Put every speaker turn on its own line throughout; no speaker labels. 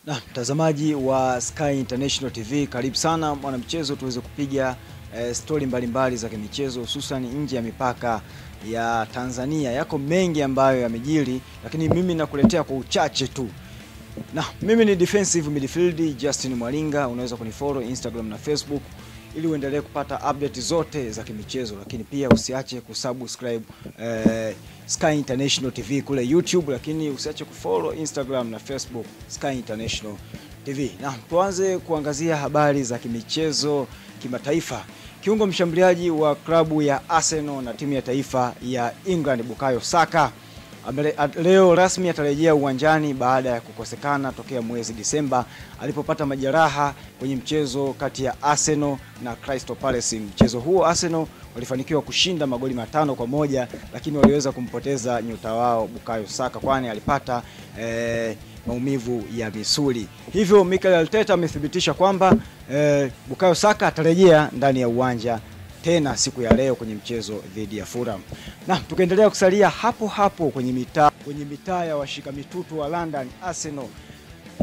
Na mtazamaji wa Sky International TV, karibu sana mwanamchezo, tuweze kupiga story mbalimbali za kimichezo hususan nje ya mipaka ya Tanzania. Yako mengi ambayo yamejiri, lakini mimi nakuletea kwa uchache tu. Na mimi ni defensive midfield Justin Mwalinga, unaweza kunifollow Instagram na Facebook ili uendelee kupata update zote za kimichezo, lakini pia usiache kusubscribe Sky International TV kule YouTube, lakini usiache kufollow Instagram na Facebook Sky International TV. Na tuanze kuangazia habari za kimichezo kimataifa. Kiungo mshambuliaji wa klabu ya Arsenal na timu ya taifa ya England Bukayo Saka leo rasmi atarejea uwanjani baada ya kukosekana tokea mwezi Disemba alipopata majeraha kwenye mchezo kati ya Arsenal na Crystal Palace. Mchezo huo Arsenal walifanikiwa kushinda magoli 5-1, lakini waliweza kumpoteza nyota wao Bukayo Saka kwani alipata maumivu ya misuli. Hivyo Mikel Arteta amethibitisha kwamba Bukayo Saka atarejea ndani ya uwanja tena siku ya leo kwenye mchezo dhidi ya Fulham. Na tukaendelea kusalia hapo hapo kwenye mitaa ya washika mitutu wa London, Arsenal.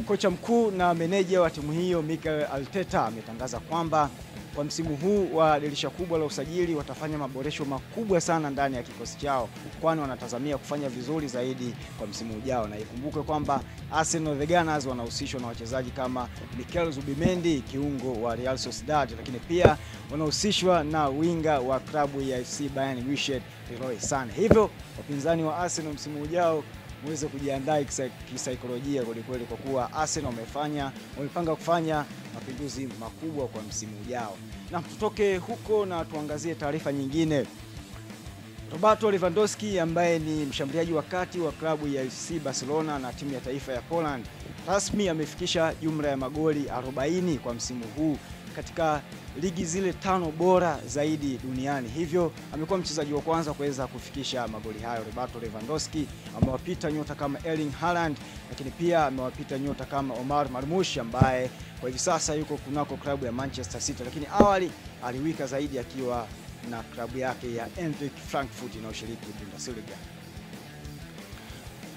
Kocha mkuu na meneja wa timu hiyo Mikel Arteta ametangaza kwamba kwa msimu huu wa dirisha kubwa la usajili watafanya maboresho makubwa sana ndani ya kikosi chao, kwani wanatazamia kufanya vizuri zaidi kwa msimu ujao. Na ikumbuke kwamba Arsenal the Gunners wanahusishwa na wachezaji kama Mikel Zubimendi, kiungo wa Real Sociedad, lakini pia wanahusishwa na winga wa klabu ya FC Bayern Munich Leroy Sane. Hivyo wapinzani wa Arsenal msimu ujao muweze kujiandaa kisaikolojia kweli, kwa kuwa Arsenal wamepanga kufanya mapinduzi makubwa kwa msimu ujao. Na tutoke huko na tuangazie taarifa nyingine. Robert Lewandowski ambaye ni mshambuliaji wa kati wa klabu ya FC Barcelona na timu ya taifa ya Poland rasmi amefikisha jumla ya magoli 40 kwa msimu huu katika ligi zile 5 bora zaidi duniani. Hivyo amekuwa mchezaji wa kwanza kuweza kufikisha magoli hayo. Robert Lewandowski amewapita nyota kama Erling Haaland, lakini pia amewapita nyota kama Omar Marmoush ambaye kwa hivi sasa yuko kunako klabu ya Manchester City, lakini awali aliwika zaidi akiwa na klabu yake ya Eintracht Frankfurt inayoshiriki Bundesliga.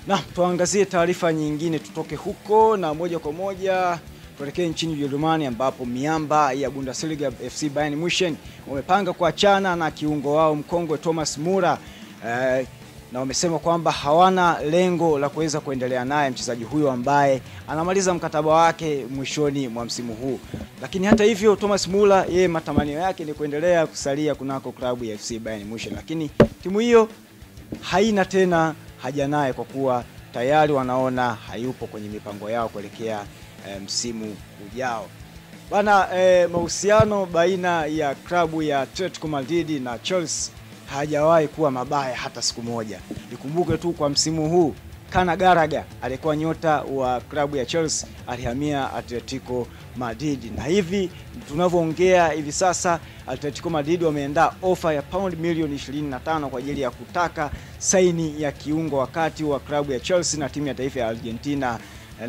Na tuangazie taarifa nyingine, tutoke huko na moja kwa moja tuelekee nchini Ujerumani ambapo miamba ya Bundesliga FC Bayern Munich wamepanga kuachana na kiungo wao mkongwe Thomas Müller, na wamesema kwamba hawana lengo la kuweza kuendelea naye mchezaji huyo ambaye anamaliza mkataba wake mwishoni mwa msimu huu. Lakini hata hivyo Thomas Müller yeye matamanio yake ni kuendelea kusalia kunako klabu ya FC Bayern Munich, lakini timu hiyo haina tena haja naye kwa kuwa tayari wanaona hayupo kwenye mipango yao kuelekea msimu ujao. Bana, mahusiano baina ya klabu ya Atletico Madrid na Chelsea hajawahi kuwa mabaya hata siku moja. Ikumbuke tu kwa msimu huu Conor Gallagher alikuwa nyota wa klabu ya Chelsea, alihamia Atletico Madrid, na hivi tunavyoongea hivi sasa Atletico Madrid wameandaa ofa ya pound milioni 25 kwa ajili ya kutaka saini ya kiungo wakati wa klabu ya Chelsea na timu ya taifa ya Argentina,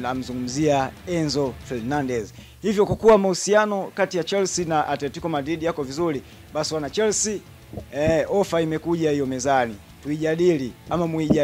namzungumzia Enzo Fernandez. Hivyo kwa kuwa mahusiano kati ya Chelsea na Atletico Madrid yako vizuri, basi wana Chelsea ofa imekuja hiyo mezani, tuijadili ama muijadili.